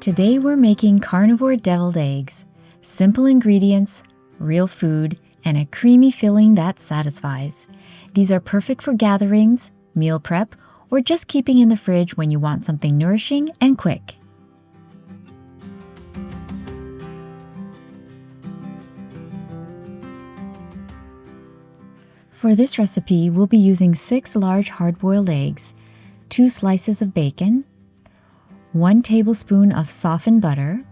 Today we're making carnivore deviled eggs. Simple ingredients, real food, and a creamy filling that satisfies. These are perfect for gatherings, meal prep, or just keeping in the fridge when you want something nourishing and quick. For this recipe, we'll be using 6 large hard-boiled eggs, 2 slices of bacon, 1 tablespoon of softened butter,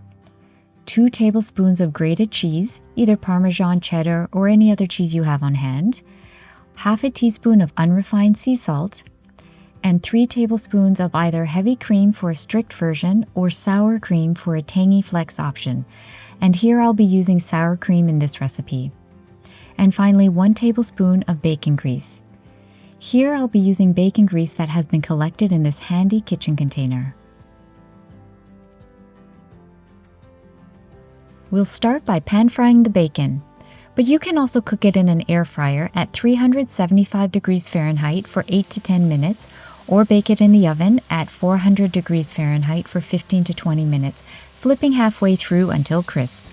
2 tablespoons of grated cheese, either Parmesan, cheddar, or any other cheese you have on hand, half a teaspoon of unrefined sea salt, and 3 tablespoons of either heavy cream for a strict version or sour cream for a tangy flex option. And here I'll be using sour cream in this recipe. And finally, 1 tablespoon of bacon grease. Here I'll be using bacon grease that has been collected in this handy kitchen container. We'll start by pan frying the bacon, but you can also cook it in an air fryer at 375 degrees Fahrenheit for 8 to 10 minutes, or bake it in the oven at 400 degrees Fahrenheit for 15 to 20 minutes, flipping halfway through until crisp.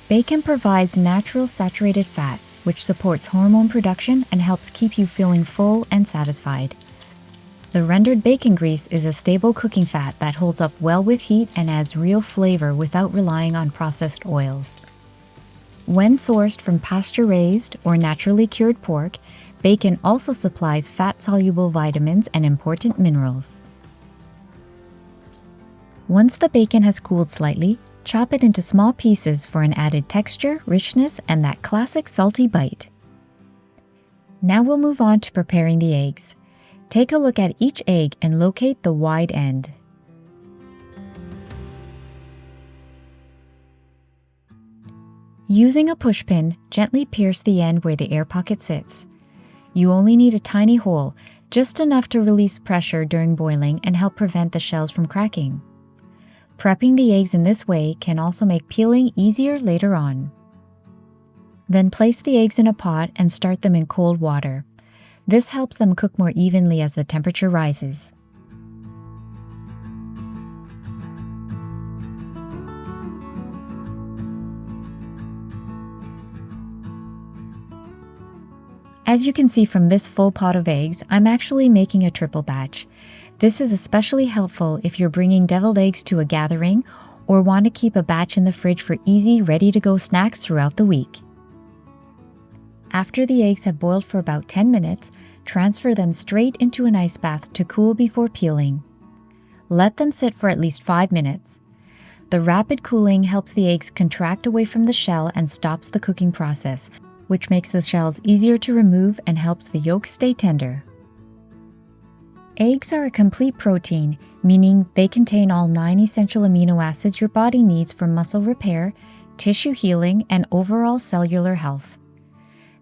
Bacon provides natural saturated fat, which supports hormone production and helps keep you feeling full and satisfied. The rendered bacon grease is a stable cooking fat that holds up well with heat and adds real flavor without relying on processed oils. When sourced from pasture-raised or naturally cured pork, bacon also supplies fat-soluble vitamins and important minerals. Once the bacon has cooled slightly, chop it into small pieces for an added texture, richness, and that classic salty bite. Now we'll move on to preparing the eggs. Take a look at each egg and locate the wide end. Using a pushpin, gently pierce the end where the air pocket sits. You only need a tiny hole, just enough to release pressure during boiling and help prevent the shells from cracking. Prepping the eggs in this way can also make peeling easier later on. Then place the eggs in a pot and start them in cold water. This helps them cook more evenly as the temperature rises. As you can see from this full pot of eggs, I'm actually making a triple batch. This is especially helpful if you're bringing deviled eggs to a gathering or want to keep a batch in the fridge for easy, ready-to-go snacks throughout the week. After the eggs have boiled for about 10 minutes, transfer them straight into an ice bath to cool before peeling. Let them sit for at least 5 minutes. The rapid cooling helps the eggs contract away from the shell and stops the cooking process, which makes the shells easier to remove and helps the yolks stay tender. Eggs are a complete protein, meaning they contain all 9 essential amino acids your body needs for muscle repair, tissue healing, and overall cellular health.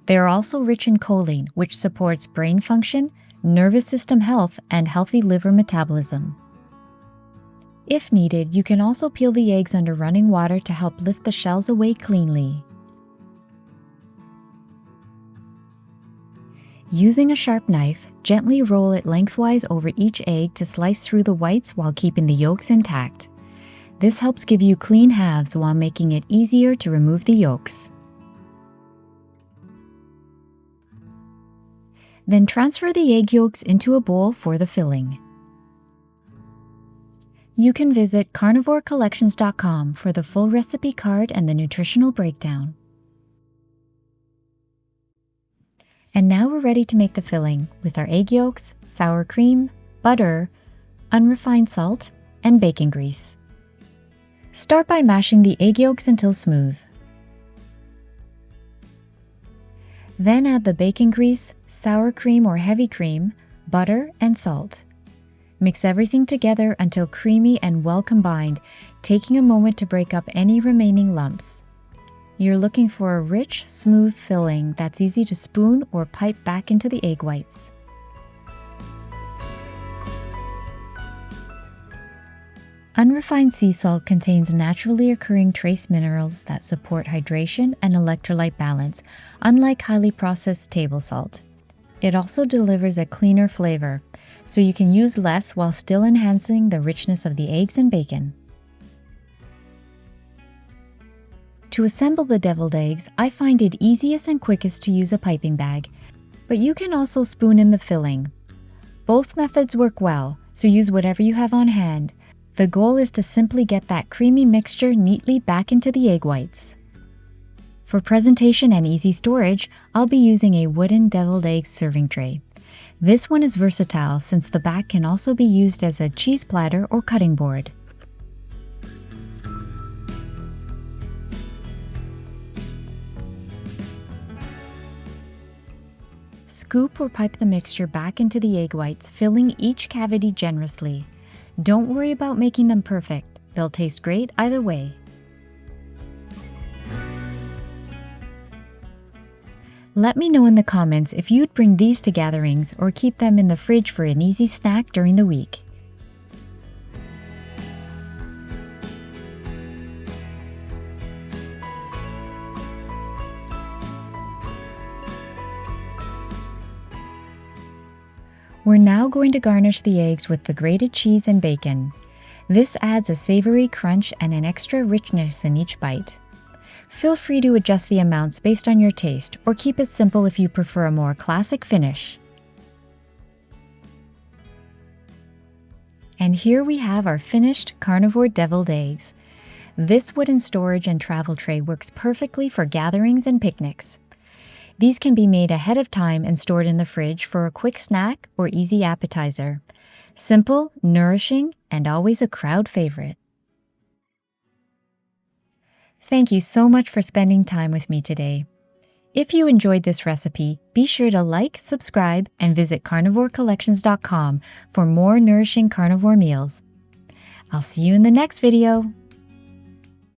They are also rich in choline, which supports brain function, nervous system health, and healthy liver metabolism. If needed, you can also peel the eggs under running water to help lift the shells away cleanly. Using a sharp knife, gently roll it lengthwise over each egg to slice through the whites while keeping the yolks intact. This helps give you clean halves while making it easier to remove the yolks. Then transfer the egg yolks into a bowl for the filling. You can visit carnivorecollections.com for the full recipe card and the nutritional breakdown. And now we're ready to make the filling with our egg yolks, sour cream, butter, unrefined salt, and bacon grease. Start by mashing the egg yolks until smooth. Then add the bacon grease, sour cream or heavy cream, butter, and salt. Mix everything together until creamy and well combined, taking a moment to break up any remaining lumps. You're looking for a rich, smooth filling that's easy to spoon or pipe back into the egg whites. Unrefined sea salt contains naturally occurring trace minerals that support hydration and electrolyte balance, unlike highly processed table salt. It also delivers a cleaner flavor, so you can use less while still enhancing the richness of the eggs and bacon. To assemble the deviled eggs, I find it easiest and quickest to use a piping bag, but you can also spoon in the filling. Both methods work well, so use whatever you have on hand. The goal is to simply get that creamy mixture neatly back into the egg whites. For presentation and easy storage, I'll be using a wooden deviled egg serving tray. This one is versatile since the back can also be used as a cheese platter or cutting board. Scoop or pipe the mixture back into the egg whites, filling each cavity generously. Don't worry about making them perfect. They'll taste great either way. Let me know in the comments if you'd bring these to gatherings or keep them in the fridge for an easy snack during the week. We're now going to garnish the eggs with the grated cheese and bacon. This adds a savory crunch and an extra richness in each bite. Feel free to adjust the amounts based on your taste, or keep it simple if you prefer a more classic finish. And here we have our finished carnivore deviled eggs. This wooden storage and travel tray works perfectly for gatherings and picnics. These can be made ahead of time and stored in the fridge for a quick snack or easy appetizer. Simple, nourishing, and always a crowd favorite. Thank you so much for spending time with me today. If you enjoyed this recipe, be sure to like, subscribe, and visit carnivorecollections.com for more nourishing carnivore meals. I'll see you in the next video.